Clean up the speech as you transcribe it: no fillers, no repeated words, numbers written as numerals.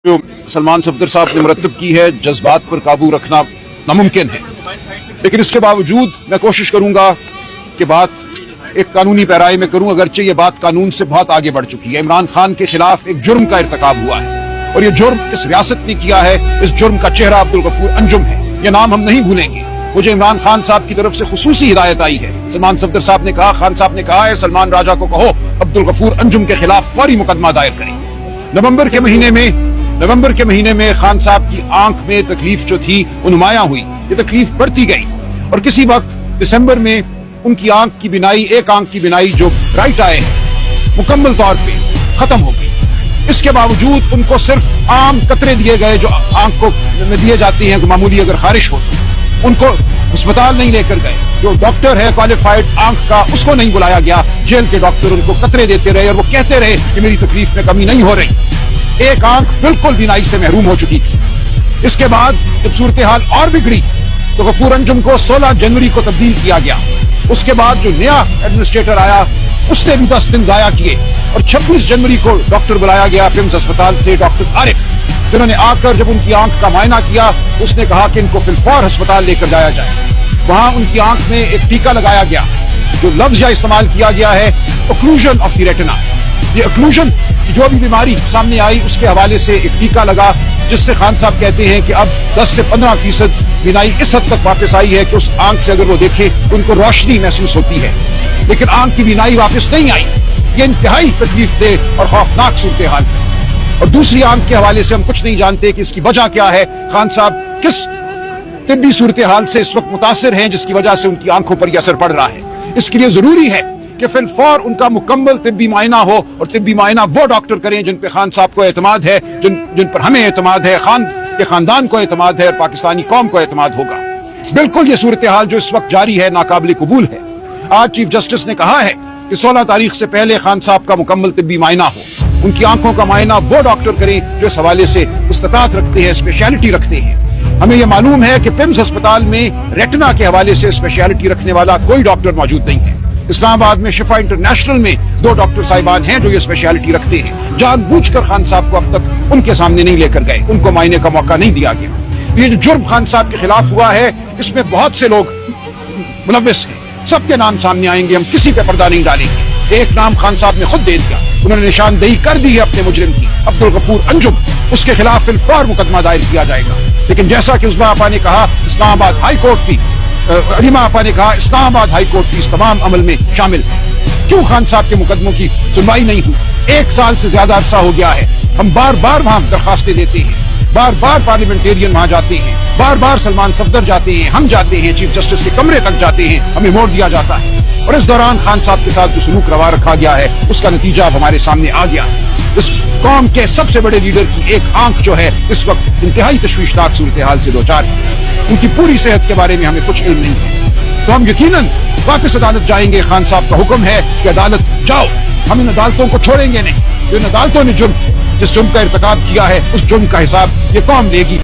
जो सलमान सफदर साहब ने मरतब की है, जज्बात पर काबू रखना नामुमकिन है, लेकिन इसके बावजूद मैं कोशिश करूंगा कि बात एक कानूनी पैराए में करूं, अगरचे ये बात कानून से बहुत आगे बढ़ चुकी है। इमरान खान के खिलाफ एक जुर्म का इर्तिकाब हुआ है और ये जुर्म इस रियासत ने किया है। इस जुर्म का चेहरा अब्दुल गफूर अंजुम है। ये नाम हम नहीं भूलेंगे। मुझे इमरान खान साहब की तरफ से खुसूसी हिदायत आई है। सलमान सफदर साहब ने कहा, खान साहब ने कहा है, सलमान राजा को कहो अब्दुल गफूर अंजुम के खिलाफ फौरी मुकदमा दायर करें। नवंबर के महीने में खान साहब की आंख में तकलीफ जो थी वो नुमायां हुई। ये तकलीफ बढ़ती गई और किसी वक्त दिसंबर में उनकी आंख की बिनाई, एक आंख की बिनाई जो राइट आए है, मुकम्मल तौर पे खत्म हो गई। इसके बावजूद उनको सिर्फ आम कतरे दिए गए जो आंख को दिए जाते हैं, मामूली अगर खारिश हो तो उनको अस्पताल नहीं लेकर गए। जो डॉक्टर है क्वालिफाइड आंख का, उसको नहीं बुलाया गया। जेल के डॉक्टर उनको कतरे देते रहे और वो कहते रहे कि मेरी तकलीफ में कमी नहीं हो रही। एक आंख बिल्कुल बीनाई से महरूम हो चुकी थी। इसके बाद जब सूरत हाल और बिगड़ी तो गफूर अंजुम को 16 जनवरी को तब्दील किया गया। उसके बाद जो नया एडमिनिस्ट्रेटर आया उसने भी 10 दिन जाया किए और 26 जनवरी को डॉक्टर बुलाया गया पिम्स अस्पताल से, डॉक्टर आरिफ, जिन्होंने आकर जब उनकी आंख का मायना किया उसने कहा कि इनको फिलफौर अस्पताल लेकर जाया जाए। वहां उनकी आंख में एक टीका लगाया गया। जो लफ्ज यहाँ इस्तेमाल किया गया है, ओक्लूजन ऑफ द रेटिना। ये ओक्लूजन की जो भी बीमारी सामने आई उसके हवाले से एक टीका लगा, जिससे खान साहब कहते हैं कि अब 10 से 15% बीनाई इस हद तक वापस आई है कि उस आंख से अगर वो देखे तो उनको रोशनी महसूस होती है, लेकिन आंख की बीनाई वापस नहीं आई। ये इंतहाई तकलीफ दे और खौफनाक सूरत हाल है। और दूसरी आंख के हवाले से हम कुछ नहीं जानते कि इसकी वजह क्या है। खान साहब किस तिब्बी सूरत हाल से इस वक्त मुतासिर हैं जिसकी वजह से उनकी आंखों पर यह असर पड़ रहा है। इसके लिए जरूरी है कि फिलफौर उनका मुकम्मल तिब्बी मायना हो और तिब्बी मायना वो डॉक्टर करें जिन पे खान साहब को एतमाद है, जिन पर हमें एतमाद है, खान के खानदान को एतमाद है और पाकिस्तानी कौम को एतमाद होगा। बिल्कुल ये सूरत हाल जो इस वक्त जारी है नाकाबिल कबूल है। आज चीफ जस्टिस ने कहा है कि 16 तारीख से पहले खान साहब का मुकम्मल तिब्बी मायना हो। उनकी आंखों का मायना वो डॉक्टर करें जो इस हवाले से इस्तिताअत रखते हैं, स्पेशलिटी रखते हैं। हमें यह मालूम है कि पिम्स अस्पताल में रेटिना के हवाले से स्पेशलिटी रखने वाला कोई डॉक्टर मौजूद नहीं है। इस्लामाबाद में शिफा इंटरनेशनल में 2 डॉक्टर साहिबान हैं जो ये स्पेशलिटी रखते हैं। जानबूझकर खान साहब को अब तक उनके सामने नहीं लेकर गए, उनको मायने का मौका नहीं दिया गया। ये जो जुर्म खान साहब के खिलाफ हुआ है इसमें बहुत से लोग मुलव्विस हैं। सबके नाम सामने आएंगे, हम किसी पे पर्दा नहीं डालेंगे। एक नाम खान साहब ने खुद दे दिया, उन्होंने निशानदेही कर दी है अपने मुजरिम की, अब्दुल गफूर अंजुम। उसके खिलाफ फिलफौर मुकदमा दायर किया जाएगा। लेकिन जैसा कि उस्मा आपा ने कहा, इस्लामाबाद हाई कोर्ट की अलीमा आपा ने कहा, इस्लामाबाद हाई कोर्ट की इस तमाम अमल में शामिल। क्यों खान साहब के मुकदमों की सुनवाई नहीं हुई? 1 साल से ज्यादा अरसा हो गया है। हम बार बार वहां दरखास्तें देते हैं, बार बार पार्लियामेंटेरियन वहां जाते हैं, बार बार सलमान सफदर जाते हैं, हम जाते हैं, चीफ जस्टिस के कमरे तक जाते हैं, हमें मोड़ दिया जाता है। और इस दौरान खान साहब के साथ जो सलूक रवा रखा गया है उसका नतीजा अब हमारे सामने आ गया है। इस कौम के सबसे बड़े लीडर की एक आंख जो है इस वक्त इंतहाई तशवीशनाक सूरत हाल से 2-4 है। उनकी पूरी सेहत के बारे में हमें कुछ इल्म नहीं है, तो हम यकीनन वापस अदालत जाएंगे। खान साहब का हुक्म है कि अदालत जाओ, हम इन अदालतों को छोड़ेंगे नहीं। जो इन अदालतों ने जिस जुर्म का इर्तिकाब किया है उस जुर्म का हिसाब ये कौम लेगी।